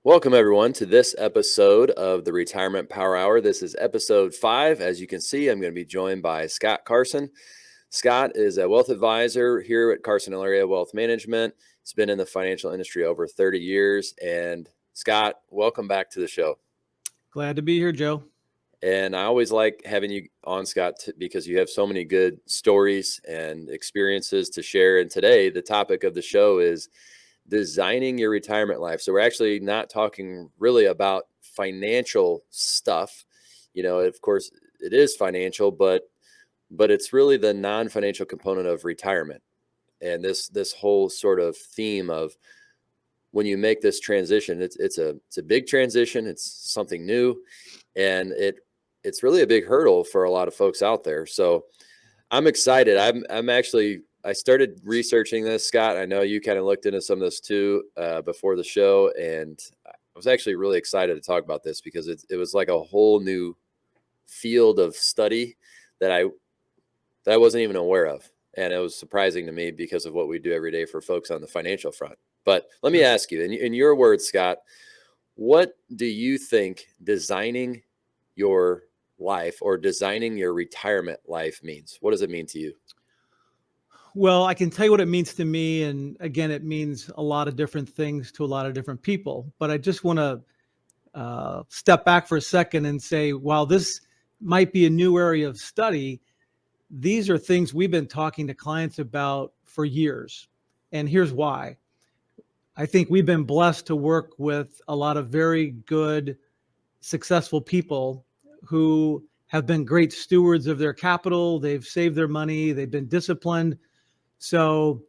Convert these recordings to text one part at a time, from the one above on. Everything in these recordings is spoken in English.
Welcome, everyone, to this episode of the Retirement Power Hour. This is episode 5. As you can see, I'm going to be joined by Scott Carson. Scott is a wealth advisor here at CarsonAllaria Wealth Management. He's been in the financial industry over 30 years. And Scott, welcome back to the show. Glad to be here, Joe. And I always like having you on, Scott, because you have so many good stories and experiences to share. And today, the topic of the show is designing your retirement life. So we're actually not talking really about financial stuff. Of course, it is financial, but it's really the non-financial component of retirement. And this whole sort of theme of when you make this transition, it's a big transition. It's something new, and it's really a big hurdle for a lot of folks out there. So I'm excited. I started researching this, Scott. I know you kind of looked into some of this too before the show, and I was actually really excited to talk about this because it was like a whole new field of study that I wasn't even aware of, and it was surprising to me because of what we do every day for folks on the financial front. But let me ask you, in your words, Scott, what do you think designing your life or designing your retirement life means? What does it mean to you? Well, I can tell you what it means to me. And again, it means a lot of different things to a lot of different people. But I just want to step back for a second and say, while this might be a new area of study, these are things we've been talking to clients about for years. And here's why. I think we've been blessed to work with a lot of very good, successful people who have been great stewards of their capital. They've saved their money. They've been disciplined. So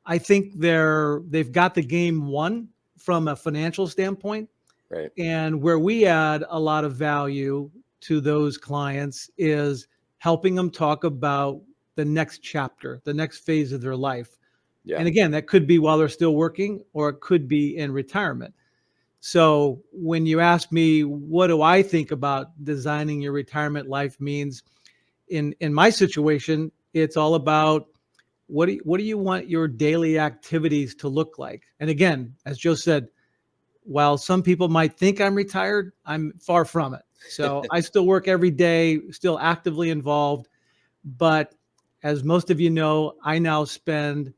I think they've got the game won from a financial standpoint. Right. And where we add a lot of value to those clients is helping them talk about the next chapter, the next phase of their life. Yeah. And again, that could be while they're still working, or it could be in retirement. So when you ask me, what do I think about designing your retirement life means, in my situation, it's all about what do you want your daily activities to look like? And again, as Joe said, while some people might think I'm retired, I'm far from it. So I still work every day, still actively involved. But as most of you know, I now spend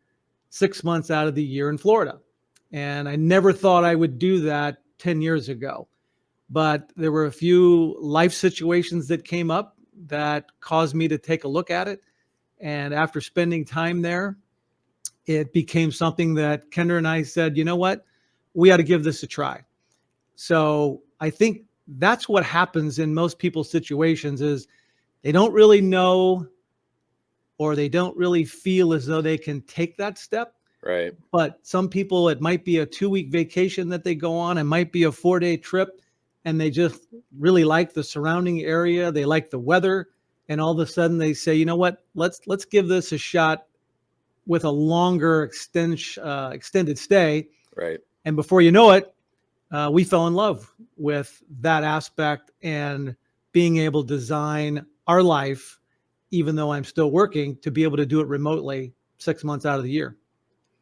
6 months out of the year in Florida. And I never thought I would do that 10 years ago. But there were a few life situations that came up that caused me to take a look at it. And after spending time there, it became something that Kendra and I said, you know what, we ought to give this a try. So I think that's what happens in most people's situations is they don't really know, or they don't really feel as though they can take that step. Right. But some people, it might be a 2-week vacation that they go on. It might be a 4-day trip, and they just really like the surrounding area. They like the weather. And all of a sudden they say, you know what, let's give this a shot with a longer extended stay. Right. And before you know it, we fell in love with that aspect and being able to design our life, even though I'm still working, to be able to do it remotely 6 months out of the year.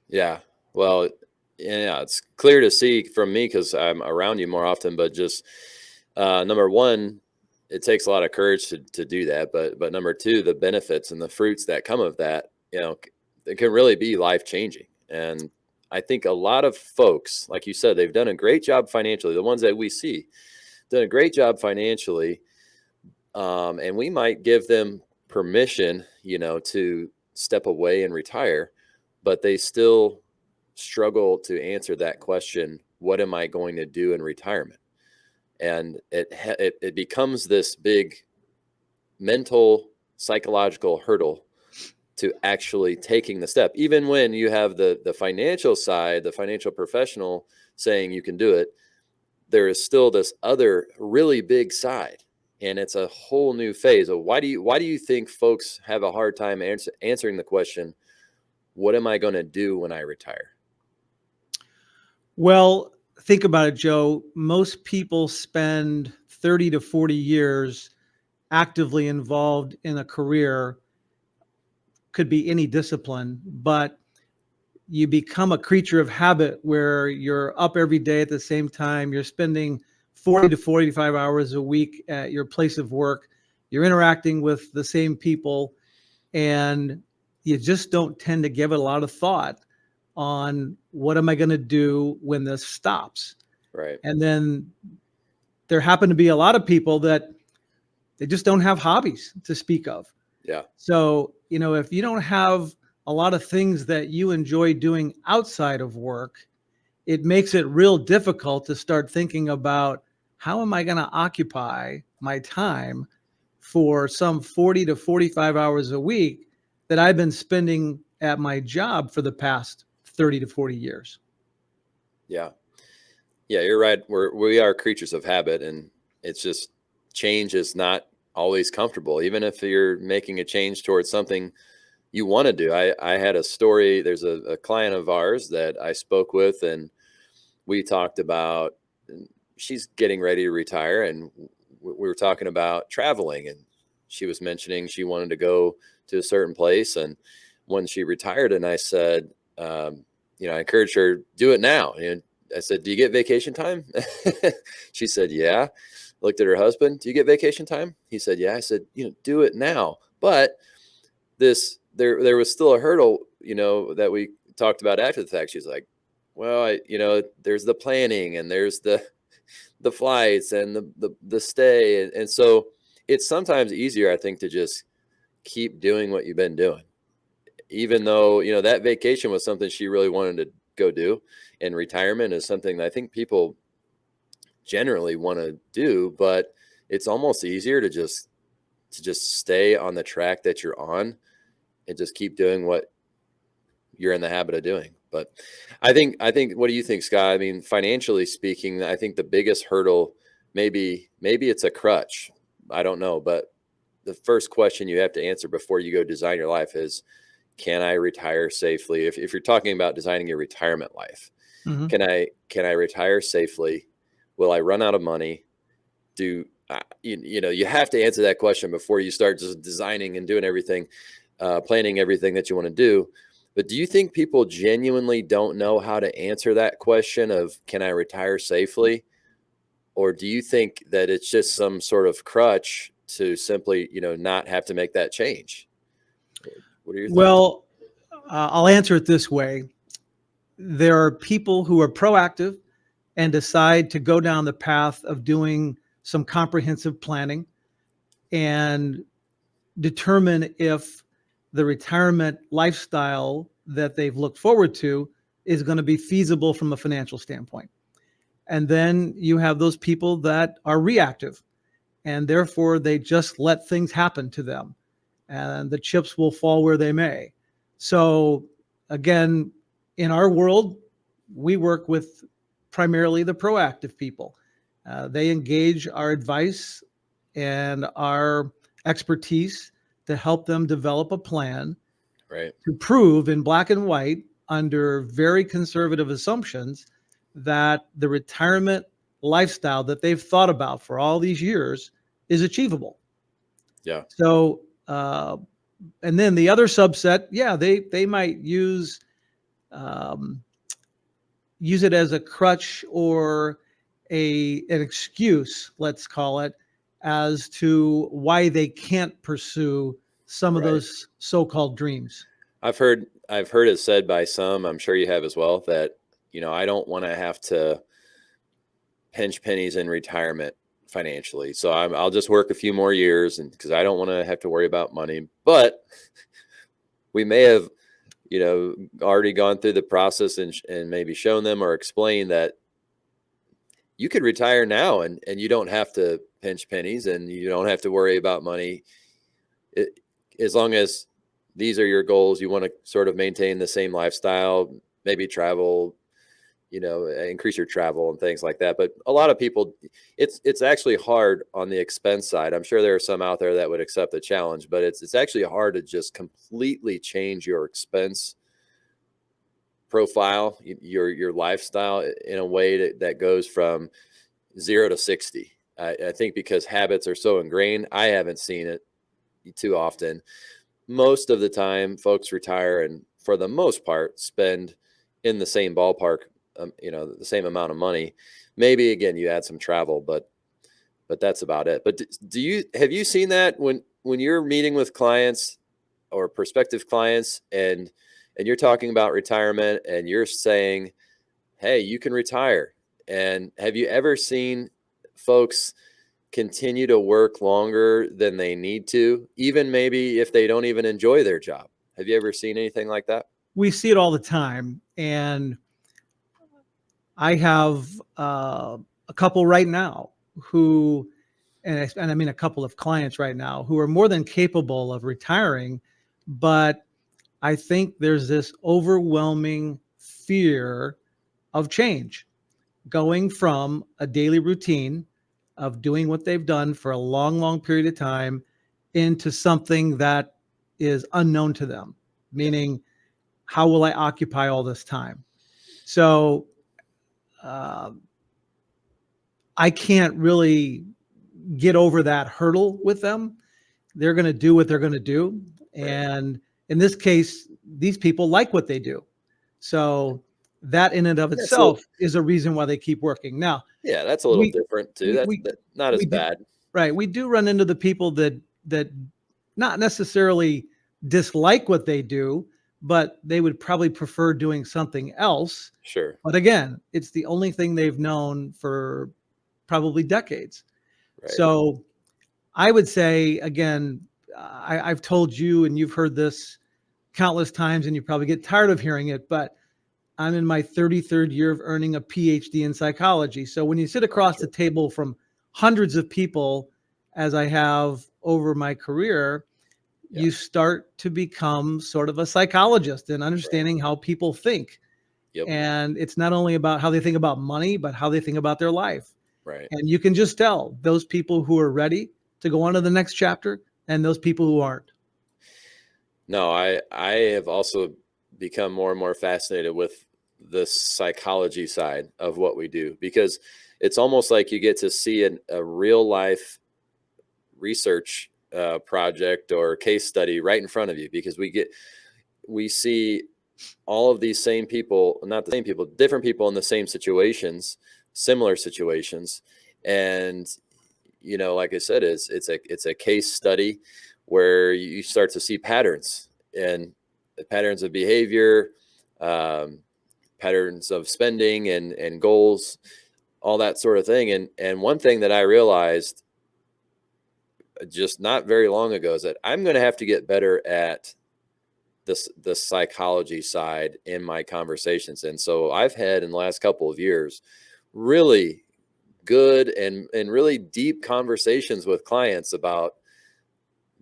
Yeah. Well, yeah, it's clear to see from me because I'm around you more often, but just number one, it takes a lot of courage to do that. But number two, the benefits and the fruits that come of that, it can really be life changing. And I think a lot of folks, like you said, they've done a great job financially. The ones that we see done a great job financially. And we might give them permission, to step away and retire, but they still struggle to answer that question. What am I going to do in retirement? And it becomes this big mental, psychological hurdle to actually taking the step. Even when you have the financial side, the financial professional saying you can do it, there is still this other really big side. And it's a whole new phase of why do you think folks have a hard time answering the question, what am I going to do when I retire? Well, think about it, Joe. Most people spend 30 to 40 years actively involved in a career, could be any discipline, but you become a creature of habit where you're up every day at the same time. You're spending 40 to 45 hours a week at your place of work. You're interacting with the same people, and you just don't tend to give it a lot of thought on what am I going to do when this stops. Right. And then there happen to be a lot of people that they just don't have hobbies to speak of. Yeah. So, if you don't have a lot of things that you enjoy doing outside of work, it makes it real difficult to start thinking about how am I going to occupy my time for some 40 to 45 hours a week that I've been spending at my job for the past 30 to 40 years. Yeah. Yeah, you're right. We are creatures of habit, and it's just change is not always comfortable, even if you're making a change towards something you want to do. I had a story. There's a client of ours that I spoke with, and we talked about, and she's getting ready to retire, and we were talking about traveling, and she was mentioning she wanted to go to a certain place, and when she retired, and I said, I encouraged her, do it now. And I said, do you get vacation time? She said, yeah. Looked at her husband. Do you get vacation time? He said, yeah. I said, do it now. But there was still a hurdle, that we talked about after the fact. She's like, well, there's the planning, and there's the flights, and the stay. And so it's sometimes easier, I think, to just keep doing what you've been doing, even though, that vacation was something she really wanted to go do. And retirement is something that I think people generally want to do, but it's almost easier to just stay on the track that you're on and just keep doing what you're in the habit of doing. But I think, what do you think, Scott? I mean, financially speaking, I think the biggest hurdle, maybe it's a crutch. I don't know, but the first question you have to answer before you go design your life is, can I retire safely? If you're talking about designing your retirement life, Mm-hmm. can I retire safely? Will I run out of money? You have to answer that question before you start just designing and doing everything, planning everything that you want to do. But do you think people genuinely don't know how to answer that question of, can I retire safely? Or do you think that it's just some sort of crutch to simply, not have to make that change? What are your thoughts? Well, I'll answer it this way. There are people who are proactive and decide to go down the path of doing some comprehensive planning and determine if the retirement lifestyle that they've looked forward to is going to be feasible from a financial standpoint. And then you have those people that are reactive, and therefore they just let things happen to them, and the chips will fall where they may. So again, in our world, we work with primarily the proactive people. They engage our advice and our expertise to help them develop a plan Right. to prove in black and white under very conservative assumptions that the retirement lifestyle that they've thought about for all these years is achievable. Yeah. So, and then the other subset, yeah, they might um, use it as a crutch or an excuse, let's call it, as to why they can't pursue some of Right. those so-called dreams. I've heard it said by some, I'm sure you have as well, that, I don't want to have to pinch pennies in retirement financially. So I'll just work a few more years, and because I don't want to have to worry about money. But we may have, already gone through the process and maybe shown them or explained that you could retire now, and you don't have to pinch pennies, and you don't have to worry about money. As long as these are your goals, you want to sort of maintain the same lifestyle, maybe travel, increase your travel and things like that. But a lot of people, it's actually hard on the expense side. I'm sure there are some out there that would accept the challenge, but it's actually hard to just completely change your expense profile, your lifestyle in a way that goes from 0 to 60. I think because habits are so ingrained, I haven't seen it too often. Most of the time, folks retire and for the most part spend in the same ballpark, the same amount of money. Maybe again, you add some travel, but that's about it. But have you seen that when you're meeting with clients or prospective clients and you're talking about retirement and you're saying, hey, you can retire. And have you ever seen folks continue to work longer than they need to, even maybe if they don't even enjoy their job? Have you ever seen anything like that? We see it all the time. And I have a couple right now who, and I mean a couple of clients right now who are more than capable of retiring, but I think there's this overwhelming fear of change, going from a daily routine of doing what they've done for a long, long period of time into something that is unknown to them, Yeah. meaning, how will I occupy all this time? So uh, I can't really get over that hurdle with them. They're going to do what they're going to do. Right. And in this case, these people like what they do. So that in and of That's a little, itself is a reason why they keep working. Now, yeah, that's a little we different too. we That's we not as we do, bad. right. We do run into the people that not necessarily dislike what they do, but they would probably prefer doing something else. Sure. But again, it's the only thing they've known for probably decades. Right. So I would say, again, I've told you, and you've heard this countless times, and you probably get tired of hearing it, but I'm in my 33rd year of earning a PhD in psychology. So when you sit Oh, across the sure. table from hundreds of people, as I have over my career, Yeah. you start to become sort of a psychologist and Right. understanding how people think. Yep. And it's not only about how they think about money, but how they think about their life. Right. And you can just tell those people who are ready to go on to the next chapter and those people who aren't. No, I have also become more and more fascinated with the psychology side of what we do, because it's almost like you get to see a real life research project or case study right in front of you, because we see all of these same people, not the same people, different people in the same situations, similar situations. And, like I said, it's a case study where you start to see patterns and patterns of behavior, um, patterns of spending and goals, all that sort of thing. And one thing that I realized just not very long ago is that I'm going to have to get better at the psychology side in my conversations. And so I've had in the last couple of years really good and really deep conversations with clients about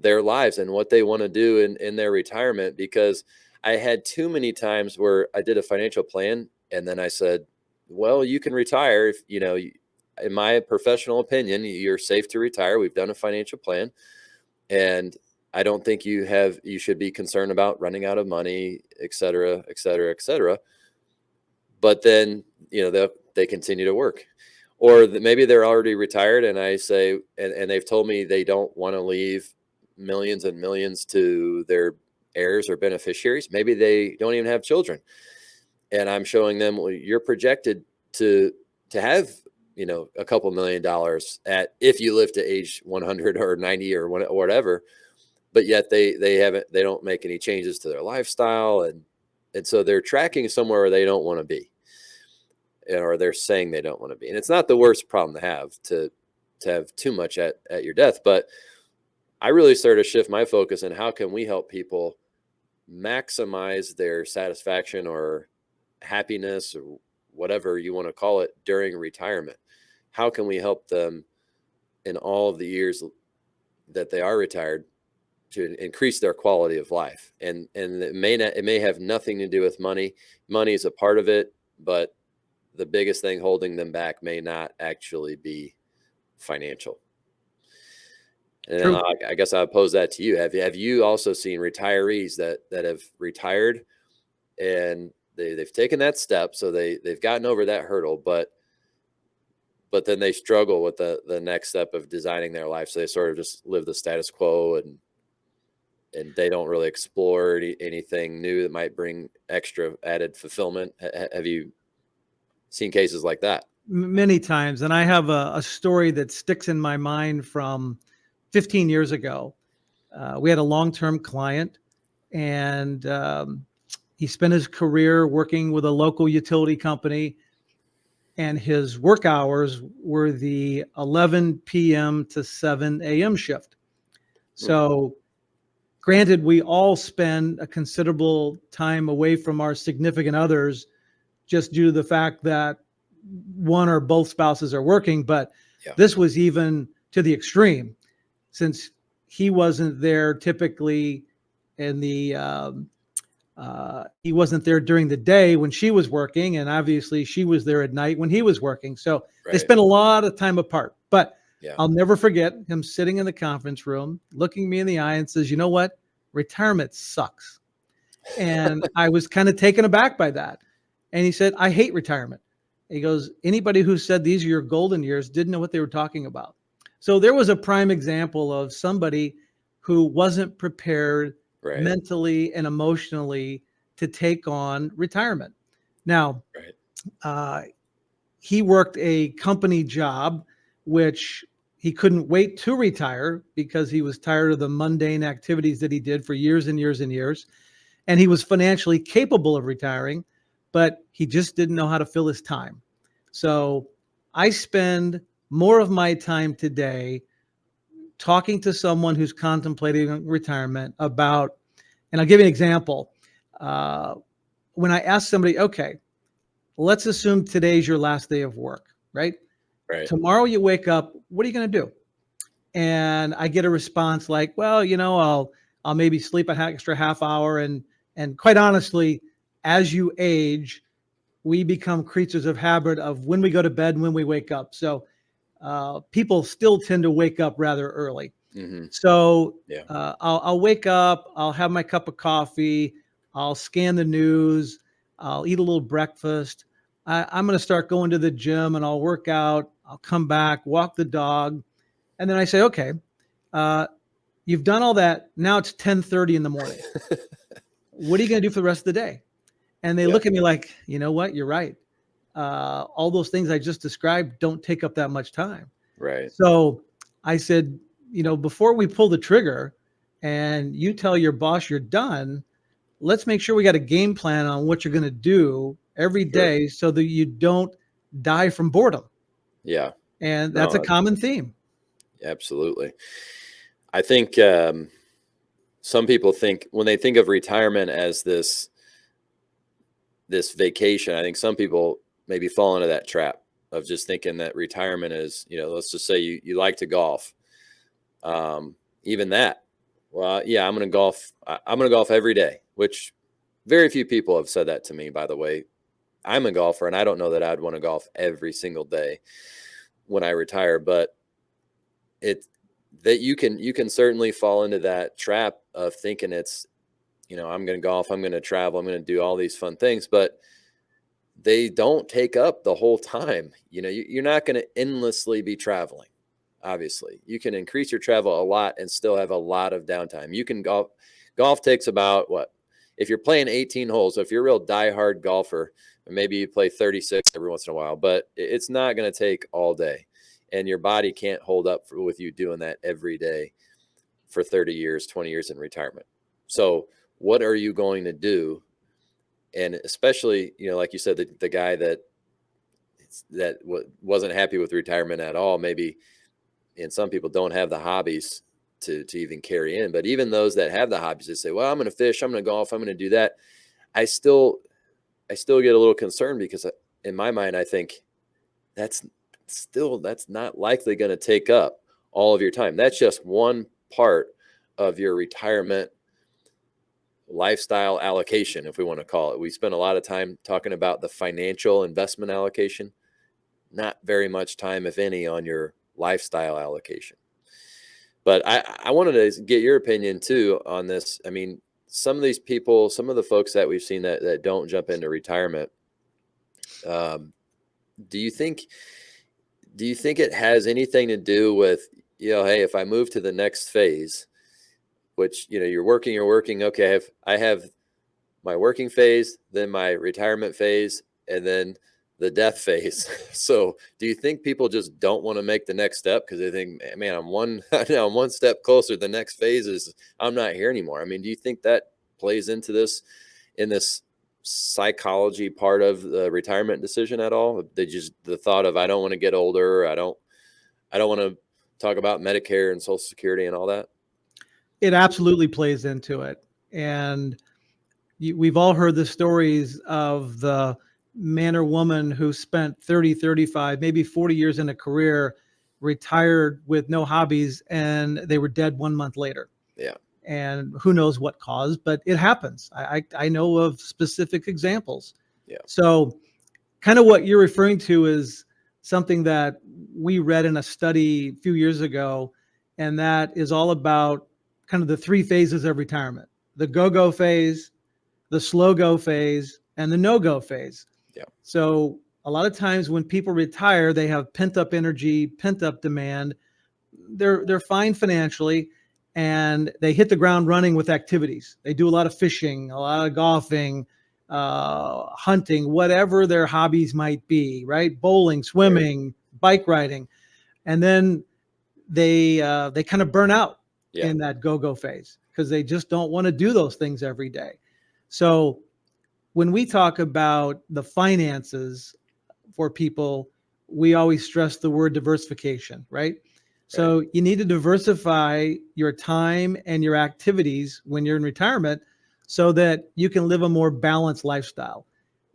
their lives and what they want to do in their retirement, because I had too many times where I did a financial plan and then I said, well, you can retire if, in my professional opinion, you're safe to retire. We've done a financial plan, and I don't think you should be concerned about running out of money, et cetera, et cetera, et cetera. But then, they continue to work, or maybe they're already retired. And I say, and they've told me they don't want to leave millions and millions to their heirs or beneficiaries. Maybe they don't even have children. And I'm showing them, well, you're projected to, have, a couple $1,000,000 if you live to age 100 or 90 or whatever, but yet they don't make any changes to their lifestyle, and so they're tracking somewhere where they don't want to be, or they're saying they don't want to be. And it's not the worst problem to have too much at your death, but I really started to shift my focus on how can we help people maximize their satisfaction or happiness or whatever you want to call it during retirement. How can we help them in all of the years that they are retired to increase their quality of life? And it may have nothing to do with money. Money is a part of it, but the biggest thing holding them back may not actually be financial. And then True. I guess I pose that to you. Have you also seen retirees that have retired and they've taken that step, so they've gotten over that hurdle, but then they struggle with the next step of designing their life, so they sort of just live the status quo and and they don't really explore anything new that might bring extra added fulfillment. Have you seen cases like that? Many times. And I have a story that sticks in my mind from 15 years ago. We had a long-term client, and he spent his career working with a local utility company, and his work hours were the 11 p.m. to 7 a.m. shift. Hmm. So granted, we all spend a considerable time away from our significant others just due to the fact that one or both spouses are working, but Yeah. this was even to the extreme, since he wasn't there typically in the he wasn't there during the day when she was working, and obviously she was there at night when he was working. So they Right. spent a lot of time apart. But Yeah. I'll never forget him sitting in the conference room, looking me in the eye and says, "You know what? Retirement sucks." And I was kind of taken aback by that. And he said, "I hate retirement." He goes, "Anybody who said these are your golden years didn't know what they were talking about." So there was a prime example of somebody who wasn't prepared Right. mentally and emotionally to take on retirement. Now, Right. uh, he worked a company job, which he couldn't wait to retire because he was tired of the mundane activities that he did for years and years and years. And he was financially capable of retiring, but he just didn't know how to fill his time. So I spend more of my time today talking to someone who's contemplating retirement about, and I'll give you an example. Uh, when I ask somebody, okay, let's assume today's your last day of work, right? Right. Tomorrow you wake up, what are you going to do? And I get a response like, well, I'll maybe sleep an extra half hour, and quite honestly, as you age, we become creatures of habit of when we go to bed and when we wake up. So people still tend to wake up rather early. Hmm. So Yeah. I'll wake up, I'll have my cup of coffee, I'll scan the news, I'll eat a little breakfast. I'm going to start going to the gym and I'll work out. I'll come back, walk the dog, and then I say, okay, uh, you've done all that. Now it's 10:30 in the morning. What are you going to do for the rest of the day? And they Yeah. look at me like, you know what? You're right. All those things I just described don't take up that much time. Right. So I said, before we pull the trigger and you tell your boss you're done, let's make sure we got a game plan on what you're going to do every Sure. day so that you don't die from boredom. Yeah. And that's a No, common theme. absolutely. I think some people think when they think of retirement as this vacation, I think some people maybe fall into that trap of just thinking that retirement is, let's just say you like to golf. Even that, well, yeah, I'm going to golf. I'm going to golf every day, which very few people have said that to me, by the way. I'm a golfer and I don't know that I'd want to golf every single day when I retire, but it that you can certainly fall into that trap of thinking it's, I'm going to golf, I'm going to travel, I'm going to do all these fun things, but they don't take up the whole time. You're not going to endlessly be traveling. Obviously, you can increase your travel a lot and still have a lot of downtime. You can golf takes about what, if you're playing 18 holes. So if you're a real diehard golfer, maybe you play 36 every once in a while, but it's not going to take all day, and your body can't hold up with you doing that every day for 30 years, 20 years in retirement. So what are you going to do? And especially, like you said, the guy that wasn't happy with retirement at all, maybe, and some people don't have the hobbies to even carry in. But even those that have the hobbies, they say, well, I'm going to fish, I'm going to golf, I'm going to do that. I still get a little concerned because in my mind, I think that's that's not likely going to take up all of your time. That's just one part of your retirement lifestyle allocation, if we want to call it. We spend a lot of time talking about the financial investment allocation, not very much time, if any, on your lifestyle allocation. But I wanted to get your opinion too on this. I mean, some of these people, some of the folks that we've seen that don't jump into retirement, um, do you think it has anything to do with, hey, if I move to the next phase, which, you're working. Okay, I have my working phase, then my retirement phase, and then the death phase. So do you think people just don't want to make the next step because they think, man, I'm one I'm one step closer. The next phase is I'm not here anymore. I mean, do you think that plays into this in this psychology part of the retirement decision at all? The thought of, I don't want to get older. I don't want to talk about Medicare and Social Security and all that. It absolutely plays into it. And we've all heard the stories of the man or woman who spent 30, 35, maybe 40 years in a career, retired with no hobbies, and they were dead 1 month later. Yeah. And who knows what caused, but it happens. I know of specific examples. Yeah. So kind of what you're referring to is something that we read in a study a few years ago, and that is all about kind of the three phases of retirement: the go-go phase, the slow-go phase, and the no-go phase. Yeah. So a lot of times when people retire, they have pent-up energy, pent-up demand. They're fine financially, and they hit the ground running with activities. They do a lot of fishing, a lot of golfing, hunting, whatever their hobbies might be, right? Bowling, swimming, bike riding. And then they kind of burn out in that go-go phase because they just don't want to do those things every day. So when we talk about the finances for people, we always stress the word diversification, right? So you need to diversify your time and your activities when you're in retirement so that you can live a more balanced lifestyle.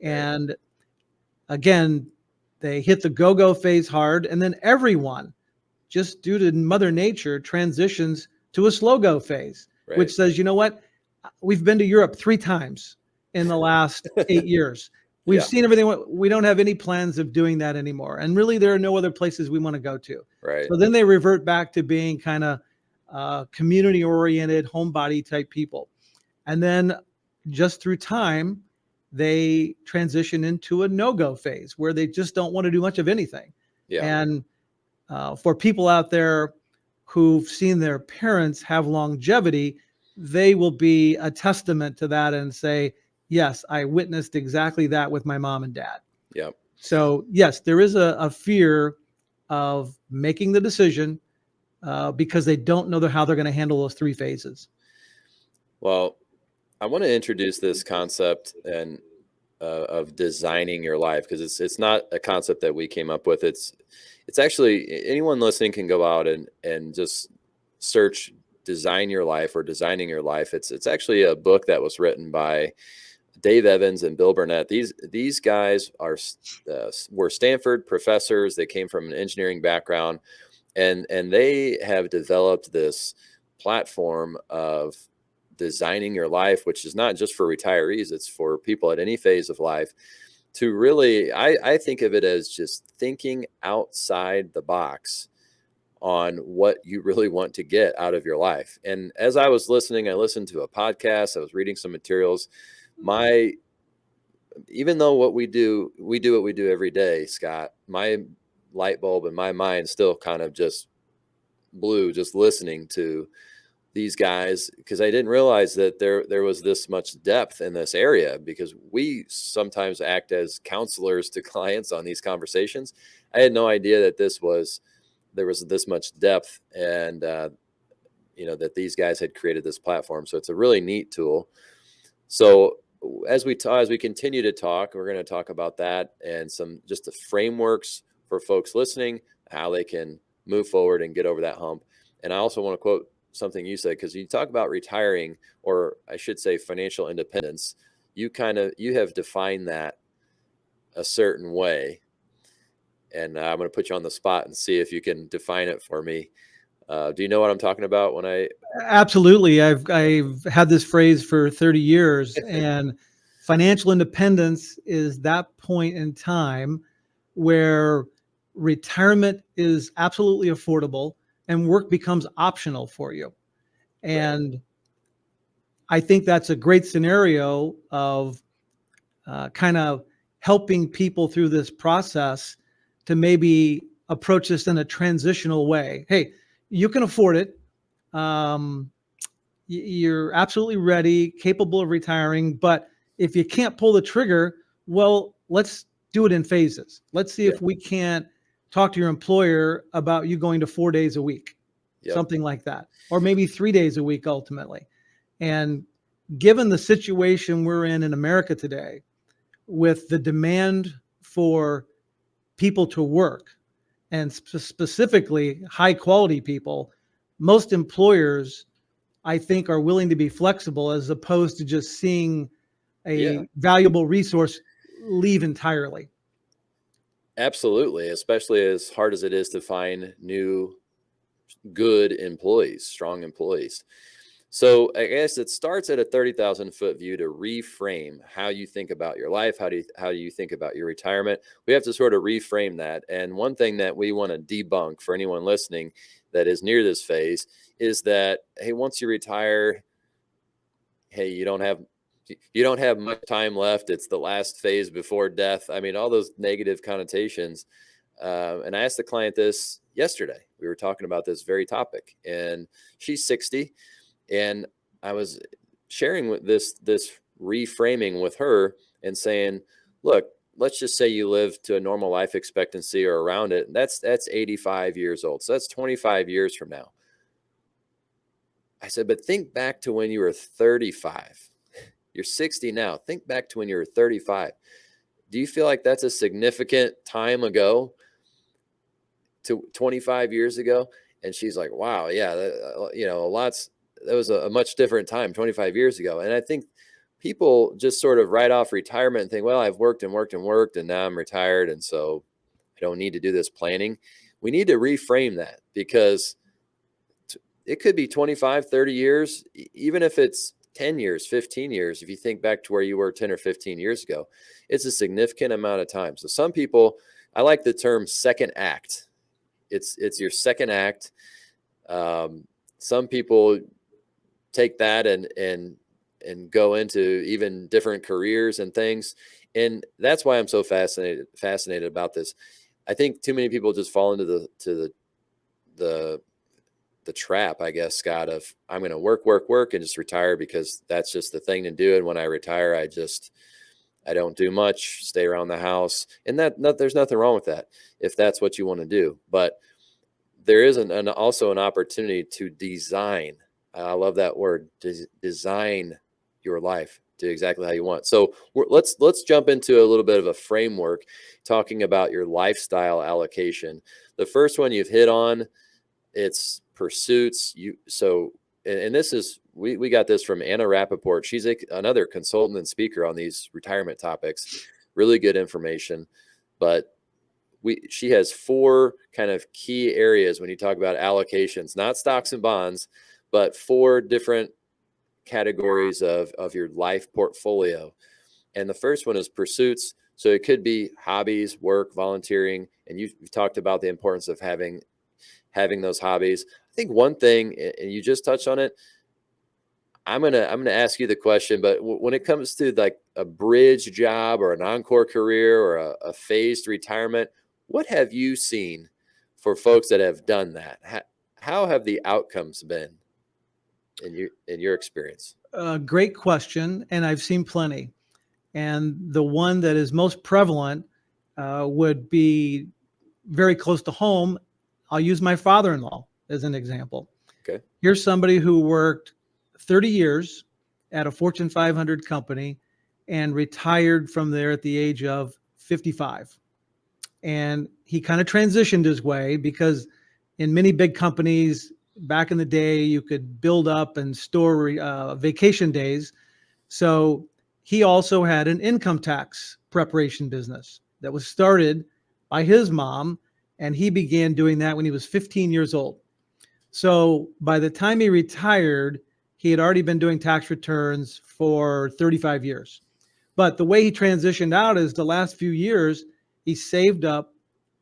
And again, they hit the go-go phase hard, and then everyone, just due to Mother Nature, transitions to a slow-go phase, which says, you know what? We've been to Europe 3 times in the last 8 years. We've seen everything. We don't have any plans of doing that anymore. And really, there are no other places we want to go to. Right. So then they revert back to being kind of community-oriented, homebody type people. And then just through time, they transition into a no-go phase where they just don't want to do much of anything. Yeah. And for people out there who've seen their parents have longevity, they will be a testament to that and say, yes, I witnessed exactly that with my mom and dad. Yeah. So yes, there is a fear of making the decision because they don't know how they're going to handle those 3 phases. Well, I want to introduce this concept and of designing your life, because it's not a concept that we came up with. It's actually, anyone listening can go out and just search design your life or designing your life. It's actually a book that was written by Dave Evans and Bill Burnett. These guys were Stanford professors. They came from an engineering background, and they have developed this platform of designing your life, which is not just for retirees, it's for people at any phase of life, to really, I think of it as just thinking outside the box on what you really want to get out of your life. And as I was listening, I listened to a podcast, I was reading some materials. Even though what we do what we do every day, Scott, my light bulb in my mind still kind of just blew just listening to these guys, because I didn't realize that there was this much depth in this area, because we sometimes act as counselors to clients on these conversations. I had no idea that there was this much depth, and that these guys had created this platform. So it's a really neat tool. So as we continue to talk, we're going to talk about that and just the frameworks for folks listening, how they can move forward and get over that hump. And I also want to quote something you said, because you talk about retiring, or I should say financial independence, you have defined that a certain way. And I'm going to put you on the spot and see if you can define it for me. Do you know what I'm talking about when I? Absolutely. I've had this phrase for 30 years, and financial independence is that point in time where retirement is absolutely affordable and work becomes optional for you. And I think that's a great scenario of kind of helping people through this process to maybe approach this in a transitional way. Hey, you can afford it. you're absolutely ready, capable of retiring. But if you can't pull the trigger, well, let's do it in phases. Let's see Yeah. if we can't talk to your employer about you going to 4 days a week, Yep. something like that, or maybe 3 days a week ultimately. And given the situation we're in America today, with the demand for people to work, and specifically high quality people, most employers, I think, are willing to be flexible as opposed to just seeing Yeah. a valuable resource leave entirely. Absolutely. Especially as hard as it is to find new good employees, strong employees. So I guess it starts at a 30,000-foot view to reframe how you think about your life. How do you think about your retirement? We have to sort of reframe that. And one thing that we want to debunk for anyone listening that is near this phase is that, hey, once you retire, hey, you don't have much time left. It's the last phase before death. I mean, all those negative connotations. And I asked the client this yesterday. We were talking about this very topic, and she's 60, and I was sharing with this reframing with her and saying, look, let's just say you live to a normal life expectancy or around it. And that's 85 years old. So that's 25 years from now. I said, but think back to when you were 35. You're 60 now. Think back to when you were 35. Do you feel like that's a significant time ago, to 25 years ago? And she's like, wow, yeah, that was a much different time 25 years ago. And I think people just sort of write off retirement and think, well, I've worked and worked and worked, and now I'm retired, and so I don't need to do this planning. We need to reframe that, because it could be 25, 30 years, even if it's 10 years, 15 years. If you think back to where you were 10 or 15 years ago, it's a significant amount of time. So some people, I like the term second act. It's your second act. Some people take that and go into even different careers and things. And that's why I'm so fascinated about this. I think too many people just fall into the trap, I guess, Scott, of I'm going to work and just retire because that's just the thing to do. And when I retire, I don't do much, stay around the house. And there's nothing wrong with that if that's what you want to do. But there is also an opportunity to design. I love that word, design your life to exactly how you want. So let's jump into a little bit of a framework talking about your lifestyle allocation. The first one you've hit on, it's pursuits. And this is, we got this from Anna Rappaport. She's another consultant and speaker on these retirement topics. Really good information. But she has 4 kind of key areas when you talk about allocations, not stocks and bonds, but 4 different categories of your life portfolio. And the first one is pursuits. So it could be hobbies, work, volunteering. And you've talked about the importance of having those hobbies. I think one thing, and you just touched on it, I'm gonna ask you the question, but when it comes to like a bridge job or an encore career or a phased retirement, what have you seen for folks that have done that? How have the outcomes been in your experience? Great question, and I've seen plenty. And the one that is most prevalent would be very close to home. I'll use my father-in-law as an example. Okay. Here's somebody who worked 30 years at a Fortune 500 company and retired from there at the age of 55. And he kind of transitioned his way, because in many big companies back in the day, you could build up and store vacation days. So he also had an income tax preparation business that was started by his mom, and he began doing that when he was 15 years old. So by the time he retired, he had already been doing tax returns for 35 years. But the way he transitioned out is the last few years, he saved up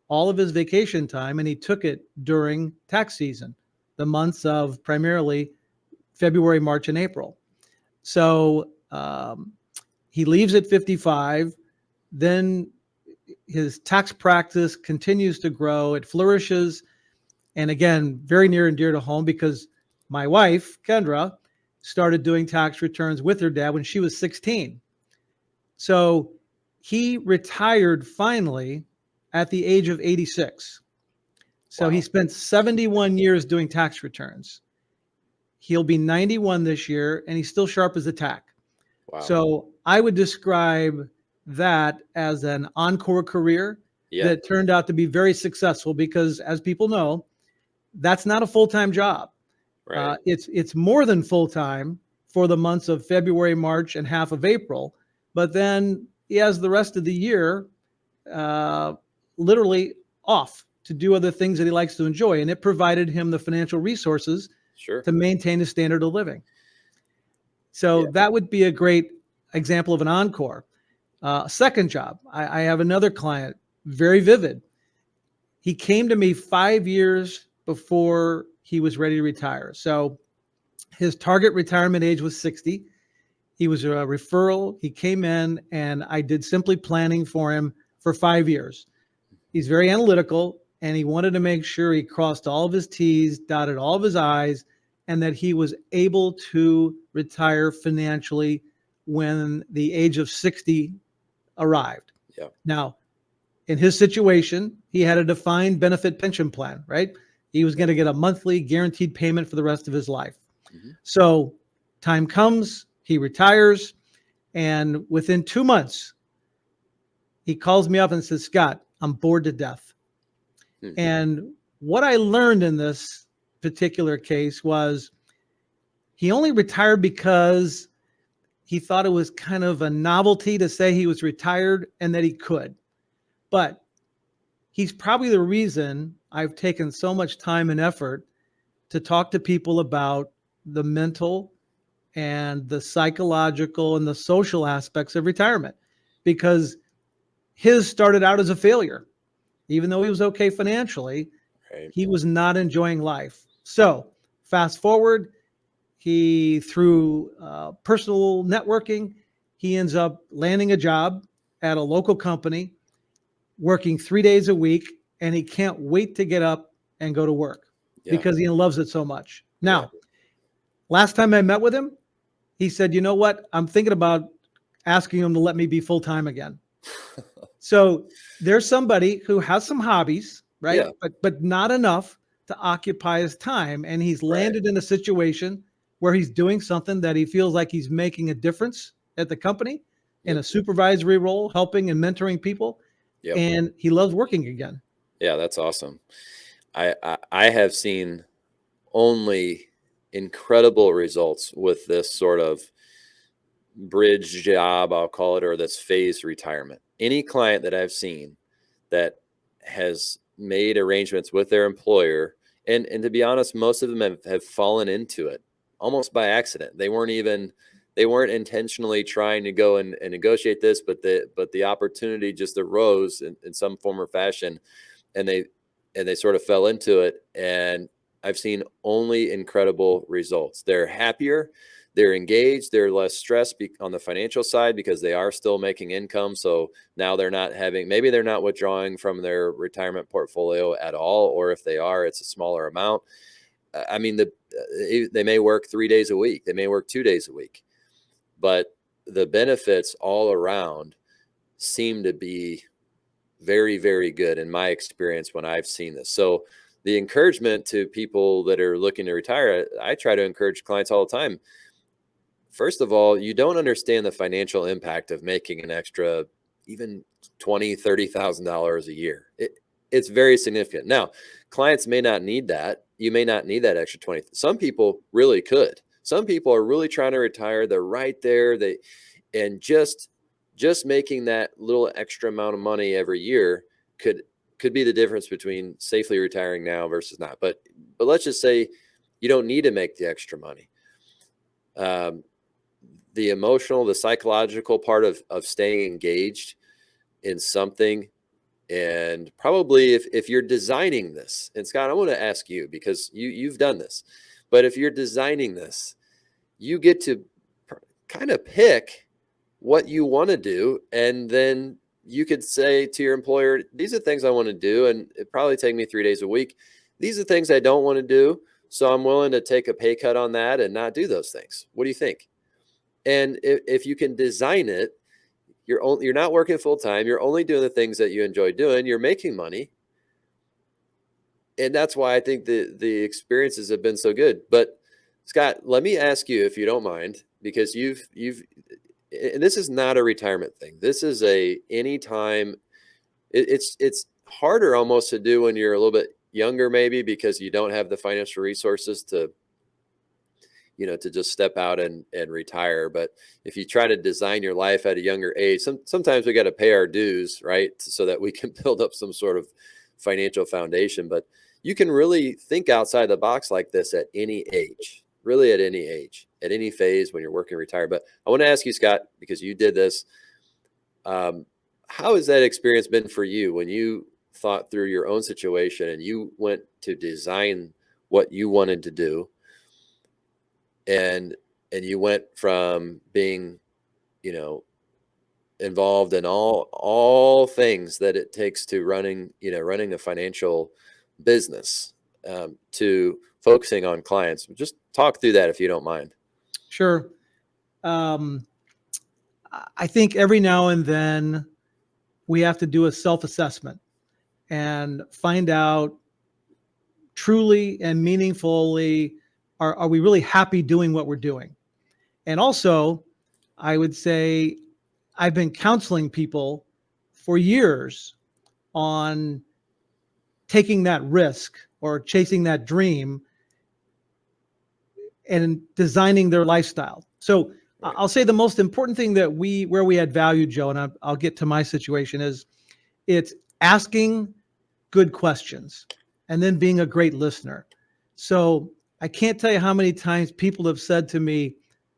all of his vacation time and he took it during tax season, the months of primarily February, March, and April. So he leaves at 55. Then his tax practice continues to grow. It flourishes. And again, very near and dear to home, because my wife, Kendra, started doing tax returns with her dad when she was 16. So he retired finally at the age of 86. So he Wow. spent 71 years doing tax returns. He'll be 91 this year, and he's still sharp as a tack. Wow. So I would describe that as an encore career Yeah. that turned out to be very successful because, as people know, that's not a full-time job. Right. It's more than full-time for the months of February, March, and half of April. But then he has the rest of the year uh, literally off to do other things that he likes to enjoy. And it provided him the financial resources Sure. to maintain a standard of living. So Yeah. that would be a great example of an encore. Second job, I have another client, very vivid. He came to me 5 years before he was ready to retire. So his target retirement age was 60. He was a referral. He came in and I did simply planning for him for 5 years. He's very analytical and he wanted to make sure he crossed all of his T's, dotted all of his I's, and that he was able to retire financially when the age of 60 arrived. Yeah. Now, in his situation, he had a defined benefit pension plan, right? He was going to get a monthly guaranteed payment for the rest of his life. Mhm. So time comes, he retires, and within 2 months, he calls me up and says, Scott, I'm bored to death. Hmm. And what I learned in this particular case was he only retired because he thought it was kind of a novelty to say he was retired and that he could. But he's probably the reason I've taken so much time and effort to talk to people about the mental and the psychological and the social aspects of retirement, because his started out as a failure. Even though he was okay financially, Right. he was not enjoying life. So fast forward, he, through personal networking, he ends up landing a job at a local company, working 3 days a week, and he can't wait to get up and go to work Yeah. because he loves it so much. Yeah. Now, last time I met with him, he said, you know what? I'm thinking about asking him to let me be full-time again. So there's somebody who has some hobbies, right? Yeah. But not enough to occupy his time. And he's Right. landed in a situation where he's doing something that he feels like he's making a difference at the company in Yep. a supervisory role, helping and mentoring people. Yep. And he loves working again. Yeah. That's awesome. I have seen only incredible results with this sort of bridge job, I'll call it, or this phased retirement. Any client that I've seen that has made arrangements with their employer, and to be honest, most of them have fallen into it almost by accident. They weren't intentionally trying to go and negotiate this, but the opportunity just arose in some form or fashion, and they sort of fell into it. And I've seen only incredible results. They're happier, they're engaged, they're less stressed on the financial side because they are still making income. So now they're not having, maybe they're not withdrawing from their retirement portfolio at all, or if they are, it's a smaller amount. I mean, they may work 3 days a week, they may work 2 days a week, but the benefits all around seem to be very, very good in my experience when I've seen this. So the encouragement to people that are looking to retire, I try to encourage clients all the time. First of all, you don't understand the financial impact of making an extra even $20,000, $30,000 a year. It's very significant. Now, clients may not need that. You may not need that extra 20. Some people really could. Some people are really trying to retire. They're right there. And just making that little extra amount of money every year could be the difference between safely retiring now versus not. But let's just say you don't need to make the extra money. The emotional, the psychological part of staying engaged in something, and probably if you're designing this, and Scott, I want to ask you, because you've done this, but if you're designing this, you get to kind of pick what you want to do, and then you could say to your employer, these are things I want to do, and it probably take me 3 days a week. These are things I don't want to do. So I'm willing to take a pay cut on that and not do those things. What do you think? And if you can design it, you're not working full time. You're only doing the things that you enjoy doing. You're making money. And that's why I think the experiences have been so good. But Scott, let me ask you, if you don't mind, because and this is not a retirement thing. This is a anytime. It's harder almost to do when you're a little bit younger, maybe because you don't have the financial resources to, to just step out and retire. But if you try to design your life at a younger age, sometimes we got to pay our dues, right? So that we can build up some sort of financial foundation. But you can really think outside the box like this at any age, really at any age, at any phase when you're working retire. But I want to ask you, Scott, because you did this, how has that experience been for you when you thought through your own situation and you went to design what you wanted to do, and you went from being, involved in all things that it takes to running a financial business, to focusing on clients? Just talk through that if you don't mind. Sure. I think every now and then we have to do a self-assessment and find out truly and meaningfully, are we really happy doing what we're doing? And also, I would say I've been counseling people for years on taking that risk or chasing that dream and designing their lifestyle. So Right. I'll say the most important thing that where we add value, Joe, and I'll get to my situation, is it's asking good questions and then being a great listener. So I can't tell you how many times people have said to me,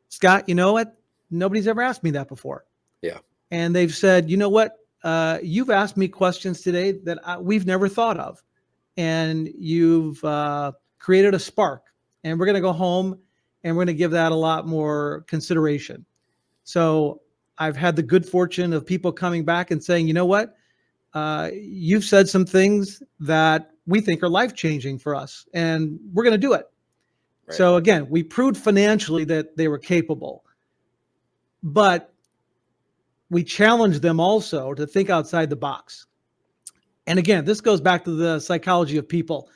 Scott, you know what? Nobody's ever asked me that before. Yeah. And they've said, you know what? You've asked me questions today that we've never thought of. And you've created a spark. And we're going to go home and we're going to give that a lot more consideration. So I've had the good fortune of people coming back and saying, you know what? You've said some things that we think are life-changing for us, and we're going to do it. Right. So again, we proved financially that they were capable, but we challenged them also to think outside the box. And again, this goes back to the psychology of people.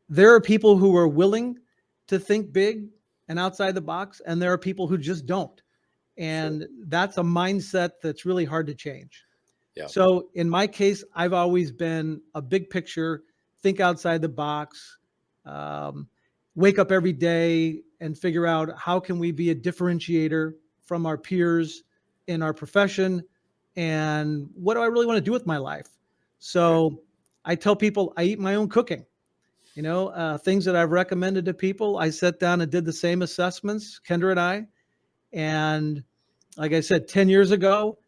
There are people who are willing to think big and outside the box, and there are people who just don't. And Sure. that's a mindset that's really hard to change. Yeah. So in my case, I've always been a big picture, think outside the box, wake up every day and figure out how can we be a differentiator from our peers in our profession, and what do I really want to do with my life? So I tell people I eat my own cooking. Things that I've recommended to people, I sat down and did the same assessments, Kendra and I. And like I said, 10 years ago,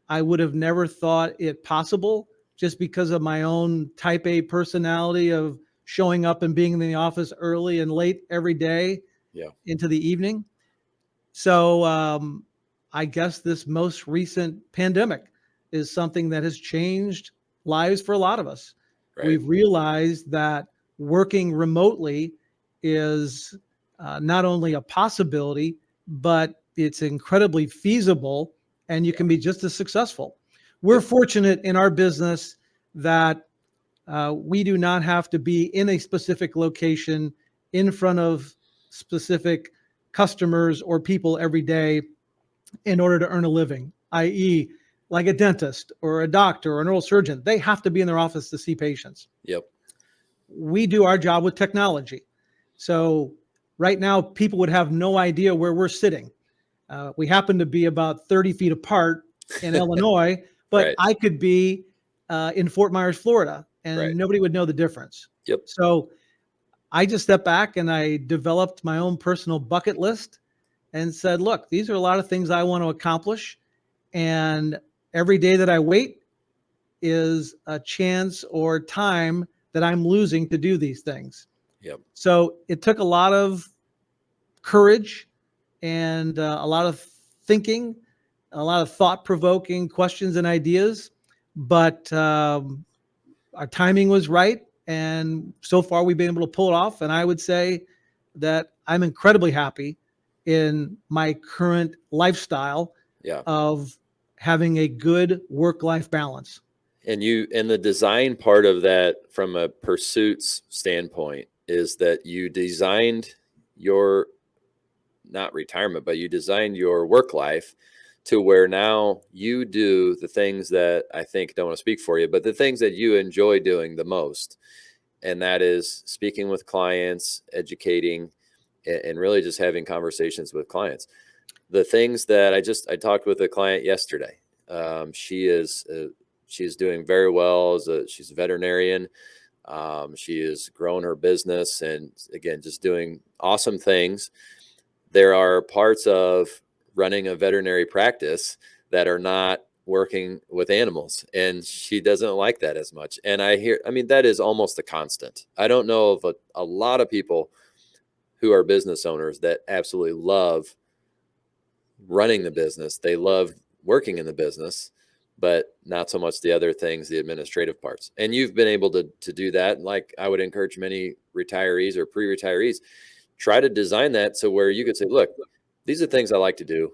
I would have never thought it possible, just because of my own type A personality of showing up and being in the office early and late every day. Yeah. Into the evening. So I guess this most recent pandemic is something that has changed lives for a lot of us. Right. We've realized that working remotely is not only a possibility, but it's incredibly feasible, and you can be just as successful. We're fortunate in our business that we do not have to be in a specific location in front of specific customers or people every day in order to earn a living, i.e., like a dentist or a doctor or an oral surgeon. They have to be in their office to see patients. Yep. We do our job with technology. So right now, people would have no idea where we're sitting. We happen to be about 30 feet apart in Illinois, but Right. I could be in Fort Myers, Florida, and Right. nobody would know the difference. Yep. So I just stepped back and I developed my own personal bucket list and said, look, these are a lot of things I want to accomplish. And every day that I wait is a chance or time that I'm losing to do these things. Yep. So it took a lot of courage and a lot of thinking, a lot of thought-provoking questions and ideas, but our timing was right, And so far we've been able to pull it off. And I would say that I'm incredibly happy in my current lifestyle Yeah. of having a good work-life balance. And the design part of that from a pursuits standpoint is that you designed your, not retirement, but you designed your work life to where now you do the things that, I think, don't want to speak for you, but the things that you enjoy doing the most. And that is speaking with clients, educating, and really just having conversations with clients. The things that I talked with a client yesterday. She is doing very well she's a veterinarian. She has grown her business and, again, just doing awesome things. There are parts of running a veterinary practice that are not working with animals, and she doesn't like that as much. And that is almost a constant. I don't know of a lot of people who are business owners that absolutely love running the business. They love working in the business, but not so much the other things, the administrative parts. And you've been able to do that. Like, I would encourage many retirees or pre-retirees, try to design that so where you could say, look, these are things I like to do,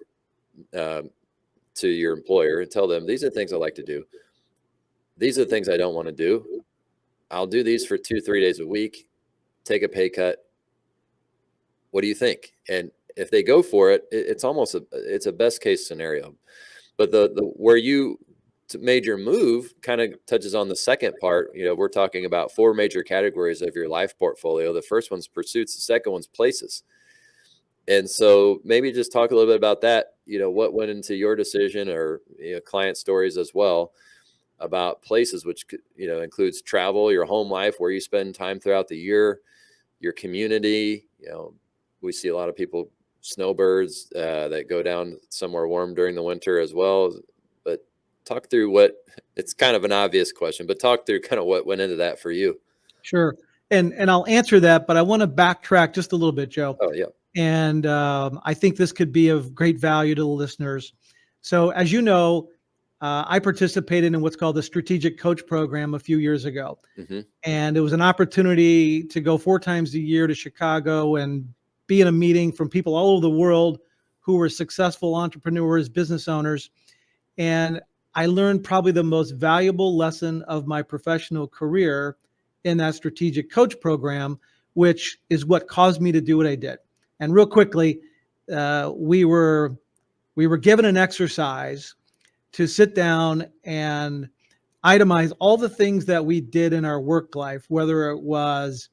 to your employer, and tell them, these are things I like to do. These are the things I don't want to do. I'll do these for 2-3 days a week, take a pay cut. What do you think? And if they go for it, it's almost it's a best case scenario. But the where you made your move kind of touches on the second part. We're talking about 4 major categories of your life portfolio. The first one's pursuits. The second one's places. And so maybe just talk a little bit about that, what went into your decision, or client stories as well about places, which includes travel, your home life, where you spend time throughout the year, your community. We see a lot of people, snowbirds, that go down somewhere warm during the winter as well. But talk through it's kind of an obvious question, but talk through kind of what went into that for you. Sure. And I'll answer that, but I want to backtrack just a little bit, Joe. Oh, yeah. And I think this could be of great value to the listeners. So, as you know, I participated in what's called the Strategic Coach Program a few years ago. Mm-hmm. And it was an opportunity to go 4 times a year to Chicago and be in a meeting from people all over the world who were successful entrepreneurs, business owners. And I learned probably the most valuable lesson of my professional career in that Strategic Coach Program, which is what caused me to do what I did. And real quickly, we were given an exercise to sit down and itemize all the things that we did in our work life, whether it was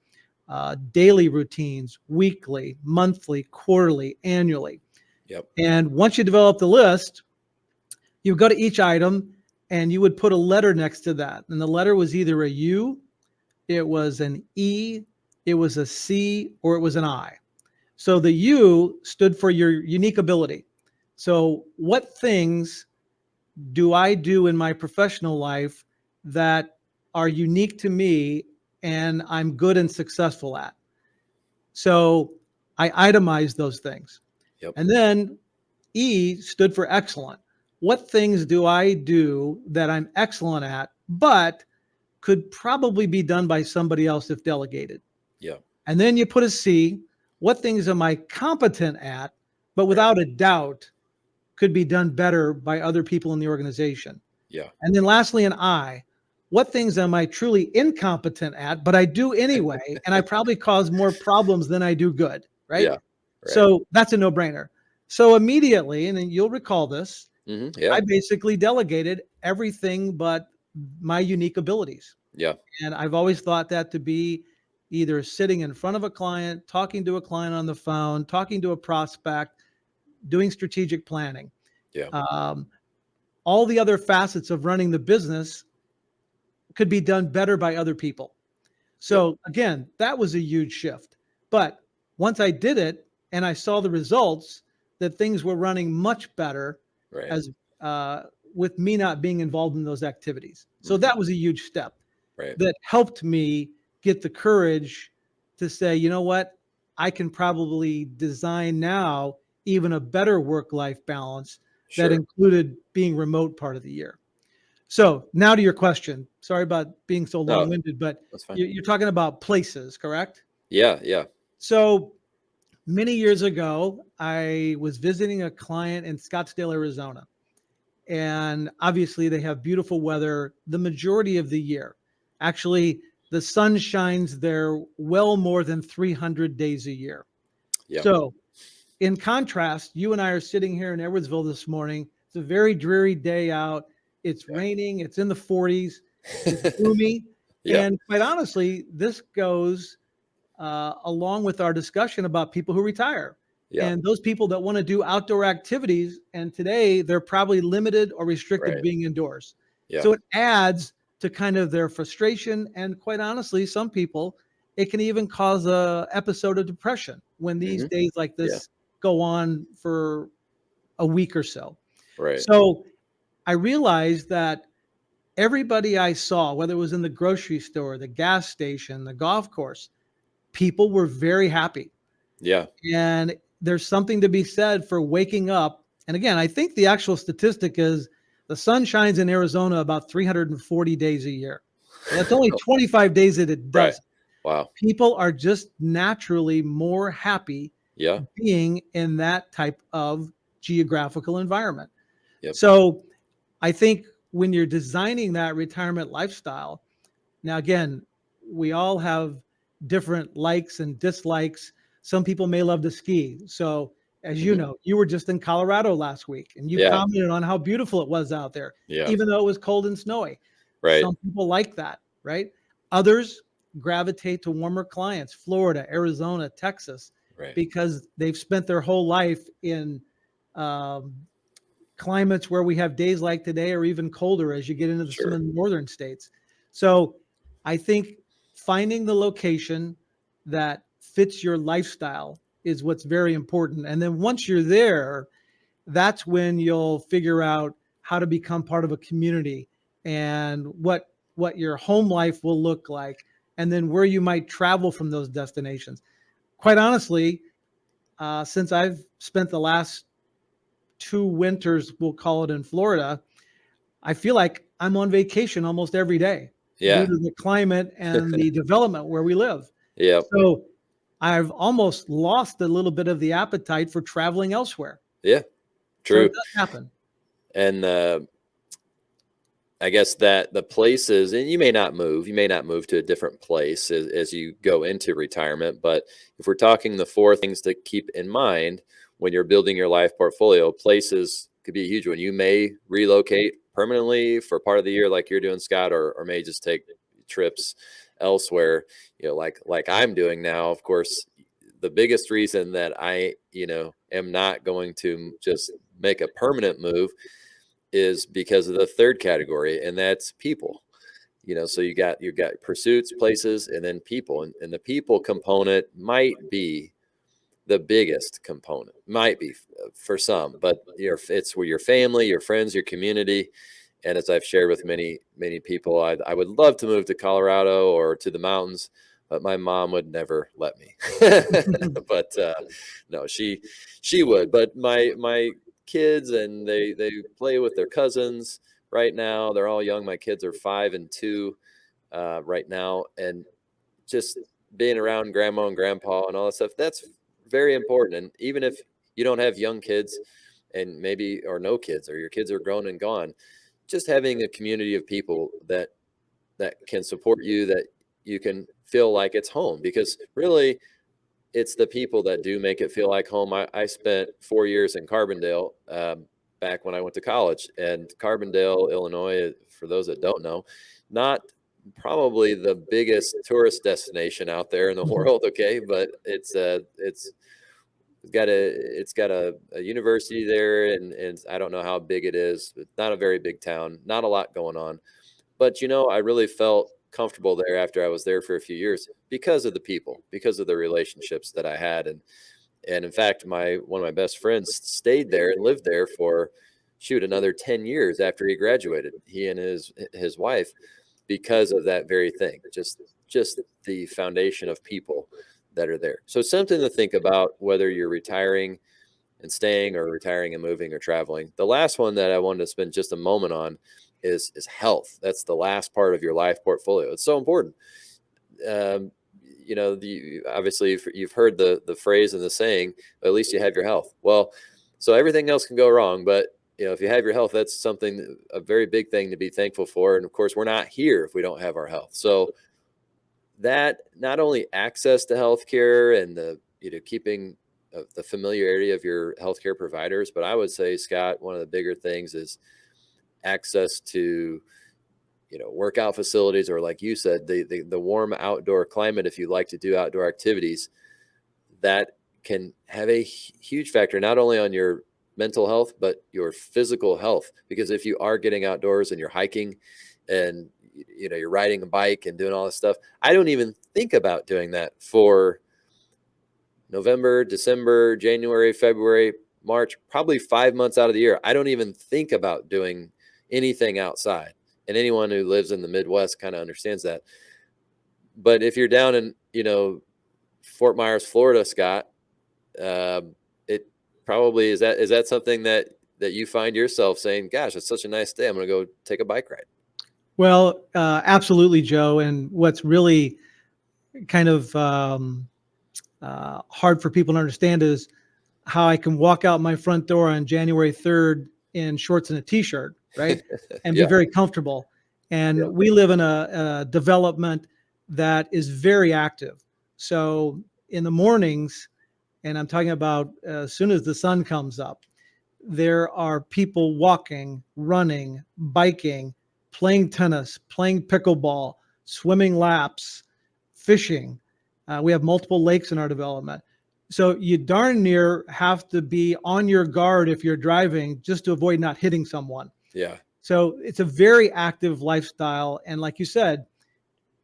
daily routines, weekly, monthly, quarterly, annually. Yep. And once you develop the list, you would go to each item and you would put a letter next to that. And the letter was either a U, it was an E, it was a C, or it was an I. So the U stood for your unique ability. So what things do I do in my professional life that are unique to me and I'm good and successful at? So I itemized those things. Yep. And then E stood for excellent. What things do I do that I'm excellent at, but could probably be done by somebody else if delegated? Yeah. And then you put a C. What things am I competent at, but without a doubt could be done better by other people in the organization? Yeah. And then lastly, an I. What things am I truly incompetent at, but I do anyway, and I probably cause more problems than I do good, right? Yeah. Right. So that's a no-brainer. So immediately, and then you'll recall this, Mm-hmm. Yeah. I basically delegated everything but my unique abilities. Yeah. And I've always thought that to be either sitting in front of a client, talking to a client on the phone, talking to a prospect, doing strategic planning. Yeah. All the other facets of running the business could be done better by other people. So again, that was a huge shift. But once I did it and I saw the results, that things were running much better, Right. as with me not being involved in those activities. So that was a huge step. Right. That helped me get the courage to say, you know what, I can probably design now even a better work-life balance Sure. that included being remote part of the year. So now to your question. Sorry about being so No, long-winded, but that's fine. you're talking about places, correct? Yeah, yeah. So many years ago, I was visiting a client in Scottsdale, Arizona. And obviously, they have beautiful weather the majority of the year. Actually, the sun shines there well more than 300 days a year. Yeah. So, in contrast, you and I are sitting here in Edwardsville this morning. It's a very dreary day out. It's Yeah. raining, it's in the 40s, it's gloomy. Yeah. And quite honestly, this goes along with our discussion about people who retire Yeah. and those people that want to do outdoor activities. And today they're probably limited or restricted to Right. being indoors. Yeah. So it adds to kind of their frustration. And quite honestly, some people, it can even cause a episode of depression when these Hmm. days like Yeah. this go on for a week or so. Right. So I realized that everybody I saw, whether it was in the grocery store, the gas station, the golf course, people were very happy. Yeah. And there's something to be said for waking up. And again, I think the actual statistic is the sun shines in Arizona about 340 days a year. So that's only 25 days that it Right. doesn't. Wow. People are just naturally more happy Yeah. being in that type of geographical environment. Yep. So I think when you're designing that retirement lifestyle, now, again, we all have different likes and dislikes. Some people may love to ski. So, as you Hmm. know, you were just in Colorado last week and you Yeah. commented on how beautiful it was out there, Yeah. even though it was cold and snowy. Right. Some people like that, right? Others gravitate to warmer climates, Florida, Arizona, Texas, Right. because they've spent their whole life in um, climates where we have days like today or even colder as you get into some Sure. of the northern states. So I think finding the location that fits your lifestyle is what's very important. And then once you're there, that's when you'll figure out how to become part of a community and what your home life will look like and then where you might travel from those destinations. Quite honestly, since I've spent the last 2 winters, we'll call it, in Florida, I feel like I'm on vacation almost every day due Yeah. to the climate and the development where we live. Yep. So I've almost lost a little bit of the appetite for traveling elsewhere. Yeah. So it True. does happen. And I guess that the places, and you may not move to a different place as you go into retirement. But if we're talking the four things to keep in mind when you're building your life portfolio, places could be a huge one. You may relocate permanently for part of the year, like you're doing, Scott, or may just take trips elsewhere. Like I'm doing now. Of course, the biggest reason that I, am not going to just make a permanent move is because of the third category, and that's people. So you got pursuits, places, and then people, and the people component might be the biggest component, might be for some, but it's where your family, your friends, your community. And as I've shared with many people, I would love to move to Colorado or to the mountains, but my mom would never let me. But no, she would. But my kids, and they play with their cousins right now. They're all young. My kids are 5 and 2 right now, and just being around grandma and grandpa and all that stuff, that's very important. And even if you don't have young kids, and maybe or no kids, or your kids are grown and gone, just having a community of people that can support you, that you can feel like it's home, because really it's the people that do make it feel like home. I spent 4 years in Carbondale, back when I went to college. And Carbondale, Illinois, for those that don't know, not probably the biggest tourist destination out there in the world, okay, but it's got a university there, and I don't know how big it is. It's not a very big town, not a lot going on. But I really felt comfortable there after I was there for a few years because of the people, because of the relationships that I had. And in fact, my one of my best friends stayed there and lived there for, shoot, another 10 years after he graduated, he and his wife, because of that very thing, just the foundation of people that are there. So something to think about, whether you're retiring and staying, or retiring and moving, or traveling. The last one that I wanted to spend just a moment on is health. That's the last part of your life portfolio. It's so important. Um, obviously you've heard the phrase and the saying, at least you have your health. Well, so everything else can go wrong, but if you have your health, that's something, a very big thing to be thankful for. And of course, we're not here if we don't have our health. So that, not only access to healthcare and the, keeping the familiarity of your healthcare providers, but I would say, Scott, one of the bigger things is access to, workout facilities, or like you said, the warm outdoor climate. If you like to do outdoor activities, that can have a huge factor, not only on your mental health, but your physical health. Because if you are getting outdoors and you're hiking and, you're riding a bike and doing all this stuff, I don't even think about doing that for November, December, January, February, March, probably 5 months out of the year. I don't even think about doing anything outside. And anyone who lives in the Midwest kind of understands that. But if you're down in, Fort Myers, Florida, Scott, it probably is that something that you find yourself saying, gosh, it's such a nice day, I'm going to go take a bike ride? Well, absolutely, Joe. And what's really kind of hard for people to understand is how I can walk out my front door on January 3rd in shorts and a t-shirt, right? And be Yeah. very comfortable. And Yeah. we live in a development that is very active. So in the mornings, and I'm talking about as soon as the sun comes up, there are people walking, running, biking, playing tennis, playing pickleball, swimming laps, fishing. We have multiple lakes in our development. So you darn near have to be on your guard if you're driving, just to avoid not hitting someone. Yeah. So it's a very active lifestyle. And like you said,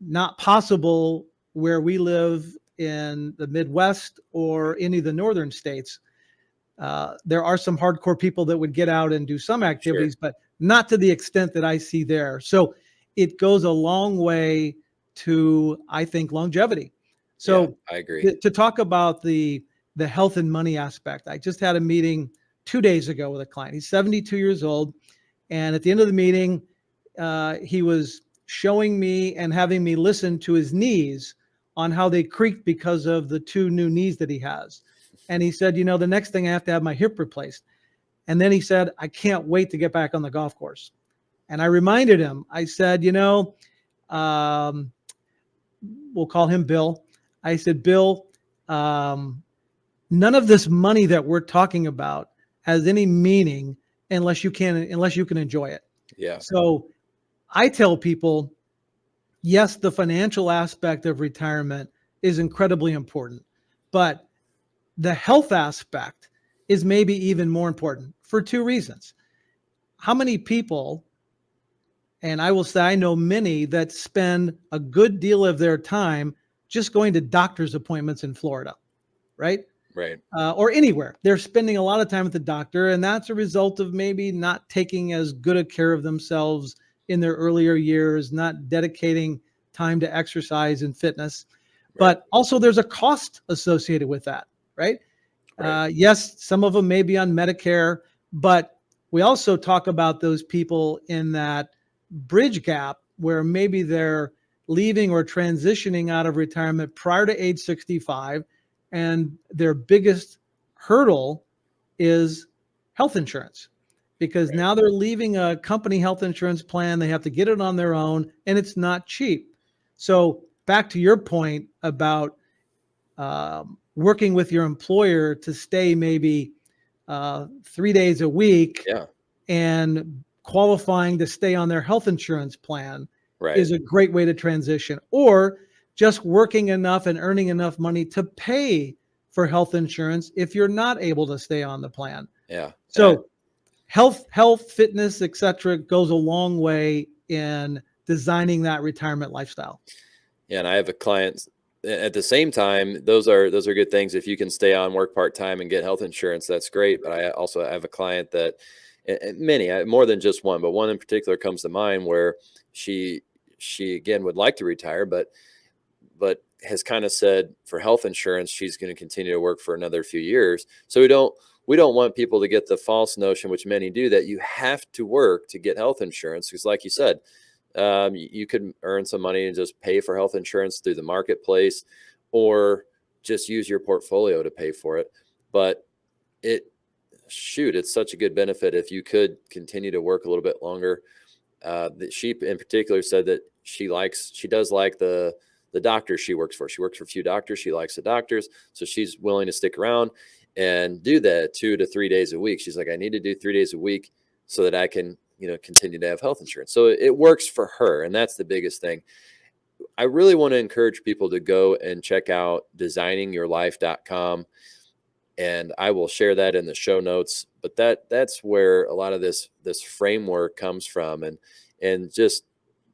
not possible where we live in the Midwest or any of the northern states. There are some hardcore people that would get out and do some activities, Sure. but not to the extent that I see there. So it goes a long way to, I think, longevity. Yeah, So I agree. to talk about the health and money aspect, I just had a meeting 2 days ago with a client. He's 72 years old, and at the end of the meeting, he was showing me and having me listen to his knees on how they creaked because of the two new knees that he has. And he said, the next thing I have to have my hip replaced. And then he said, I can't wait to get back on the golf course. And I reminded him, I said, um, we'll call him Bill. I said, Bill, none of this money that we're talking about has any meaning unless you can enjoy it. Yeah. So I tell people, yes, the financial aspect of retirement is incredibly important, but the health aspect is maybe even more important for two reasons. How many people, and I will say I know many, that spend a good deal of their time just going to doctor's appointments in Florida, right? Right. Or anywhere. They're spending a lot of time at the doctor, and that's a result of maybe not taking as good a care of themselves in their earlier years, not dedicating time to exercise and fitness. Right. But also there's a cost associated with that, right? Right. Yes, some of them may be on Medicare, but we also talk about those people in that bridge gap where maybe they're leaving or transitioning out of retirement prior to age 65, and their biggest hurdle is health insurance, because Right. now they're leaving a company health insurance plan. They have to get it on their own, and it's not cheap. So back to your point about working with your employer to stay maybe 3 days a week Yeah. and qualifying to stay on their health insurance plan Right. is a great way to transition. Or just working enough and earning enough money to pay for health insurance if you're not able to stay on the plan. Yeah. So health, fitness, etc., goes a long way in designing that retirement lifestyle. Yeah, and I have a client at the same time. Those are good things. If you can stay on, work part-time, and get health insurance, that's great. But I also have a client that, and many, more than just one, but one in particular comes to mind, where she again would like to retire, but has kind of said for health insurance she's going to continue to work for another few years. So we don't we don't want people to get the false notion, which many do, that you have to work to get health insurance. Because like you said, you could earn some money and just pay for health insurance through the marketplace, or just use your portfolio to pay for it. But it's such a good benefit if you could continue to work a little bit longer. She in particular said that she does like the doctors she works for. She works for a few doctors. She likes the doctors. So she's willing to stick around and do that 2 to 3 days a week. She's like, I need to do 3 days a week so that I can, continue to have health insurance. So it works for her. And that's the biggest thing. I really want to encourage people to go and check out designinyourlife.com. And I will share that in the show notes. But that's where a lot of this framework comes from. And just,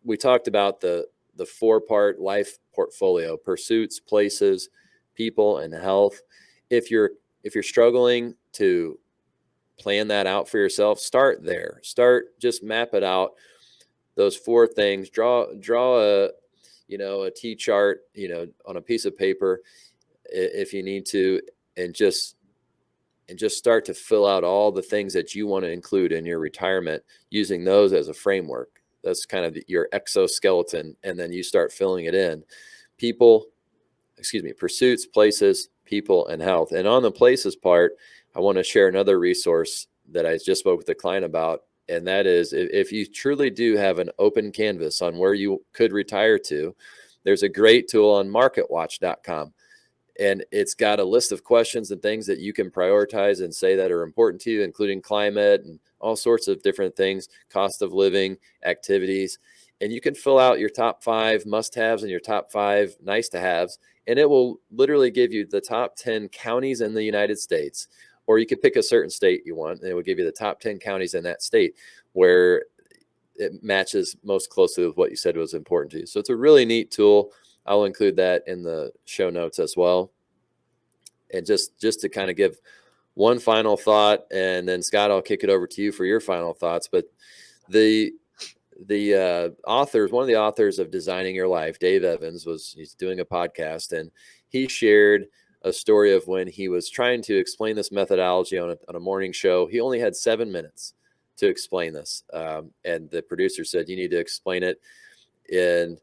we talked about the 4-part life portfolio: pursuits, places, people, and health. If you're struggling to plan that out for yourself, start there. Just map it out. Those 4 things. Draw a T chart, on a piece of paper if you need to, and just start to fill out all the things that you want to include in your retirement, using those as a framework. That's kind of your exoskeleton. And then you start filling it in. Pursuits, places, people, and health. And on the places part, I want to share another resource that I just spoke with a client about. And that is, if you truly do have an open canvas on where you could retire to, there's a great tool on marketwatch.com. And it's got a list of questions and things that you can prioritize and say that are important to you, including climate and all sorts of different things, cost of living, activities. And you can fill out your top 5 must-haves and your top 5 nice-to-haves. And it will literally give you the top 10 counties in the United States. Or you could pick a certain state you want, and it will give you the top 10 counties in that state where it matches most closely with what you said was important to you. So it's a really neat tool. I'll include that in the show notes as well. And just to kind of give one final thought, and then Scott, I'll kick it over to you for your final thoughts. But one of the authors of Designing Your Life, Dave Evans, he's doing a podcast, and he shared a story of when he was trying to explain this methodology on a morning show. He only had 7 minutes to explain this. And the producer said, you need to explain it in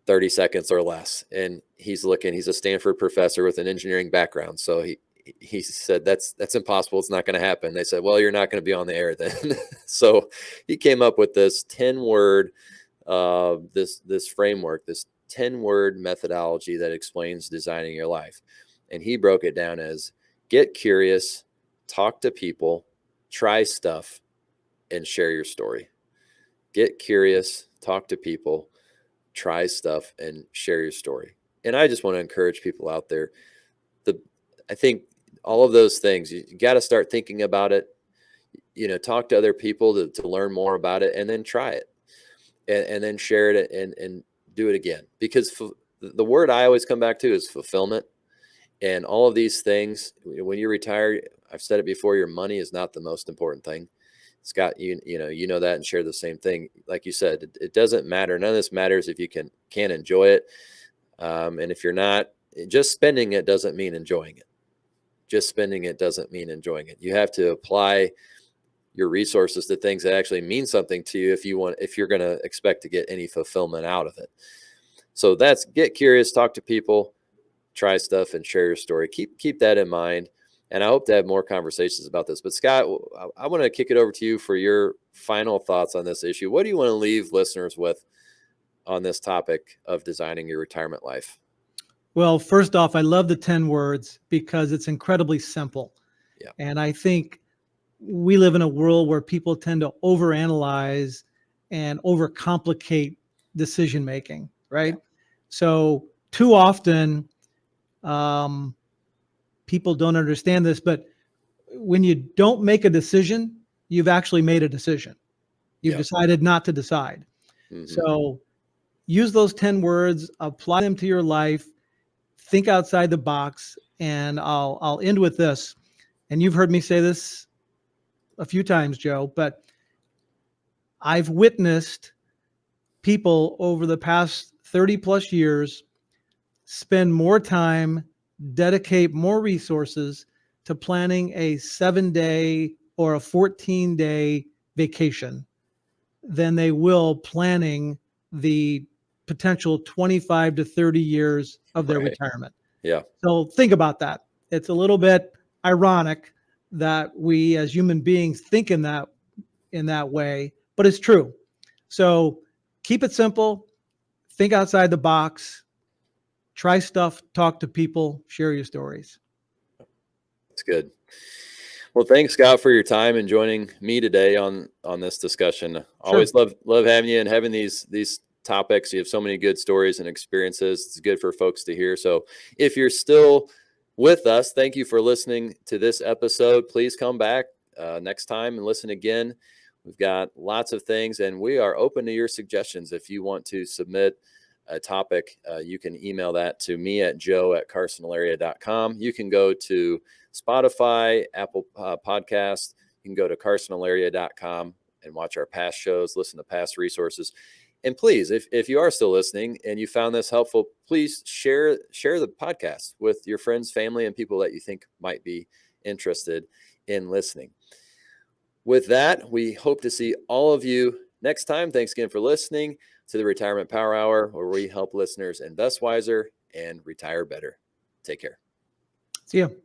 30 seconds or less. And he's a Stanford professor with an engineering background. So he said, that's impossible. It's not going to happen. They said, well, you're not going to be on the air then. So he came up with this 10-word, this framework, this 10-word methodology that explains designing your life. And he broke it down as: get curious, talk to people, try stuff, and share your story. Get curious, talk to people, try stuff, and share your story. And I just want to encourage people out there. I think all of those things, you got to start thinking about it, talk to other people to learn more about it, and then try it, and then share it and do it again. Because the word I always come back to is fulfillment. And all of these things, when you retire, I've said it before, your money is not the most important thing. Scott, you know that, and share the same thing. Like you said, it doesn't matter. None of this matters if you can't enjoy it. And if you're not, just spending it doesn't mean enjoying it. Just spending it doesn't mean enjoying it. You have to apply your resources to things that actually mean something to you if you're going to expect to get any fulfillment out of it. So that's get curious, talk to people, try stuff, and share your story. Keep that in mind. And I hope to have more conversations about this. But Scott, I want to kick it over to you for your final thoughts on this issue. What do you want to leave listeners with on this topic of designing your retirement life? Well, first off, I love the 10 words because it's incredibly simple. Yeah. And I think we live in a world where people tend to overanalyze and overcomplicate decision making, right? Yeah. So too often, people don't understand this, but when you don't make a decision, you've actually made a decision. You've decided not to decide. Mm-hmm. So use those 10 words, apply them to your life, think outside the box. And I'll end with this. And you've heard me say this a few times, Joe, but I've witnessed people over the past 30 plus years spend more time, dedicate more resources, to planning a 7-day or a 14-day vacation than they will planning the potential 25 to 30 years of their Right. retirement. Yeah. So think about that. It's a little bit ironic that we as human beings think in that way, but it's true. So keep it simple, think outside the box, try stuff, talk to people, share your stories. That's good. Well, thanks, Scott, for your time and joining me today on this discussion. Sure. Always love having you and having these topics. You have so many good stories and experiences. It's good for folks to hear. So if you're still with us, thank you for listening to this episode. Please come back next time and listen again. We've got lots of things, and we are open to your suggestions. If you want to submit a topic, you can email that to me at joe@CarsonAllaria.com. You can go to Spotify, Apple Podcast. You can go to CarsonAllaria.com and watch our past shows, listen to past resources. And please, if you are still listening and you found this helpful, please share the podcast with your friends, family, and people that you think might be interested in listening. With that, we hope to see all of you next time. Thanks again for listening to the Retirement Power Hour, where we help listeners invest wiser and retire better. Take care. See you.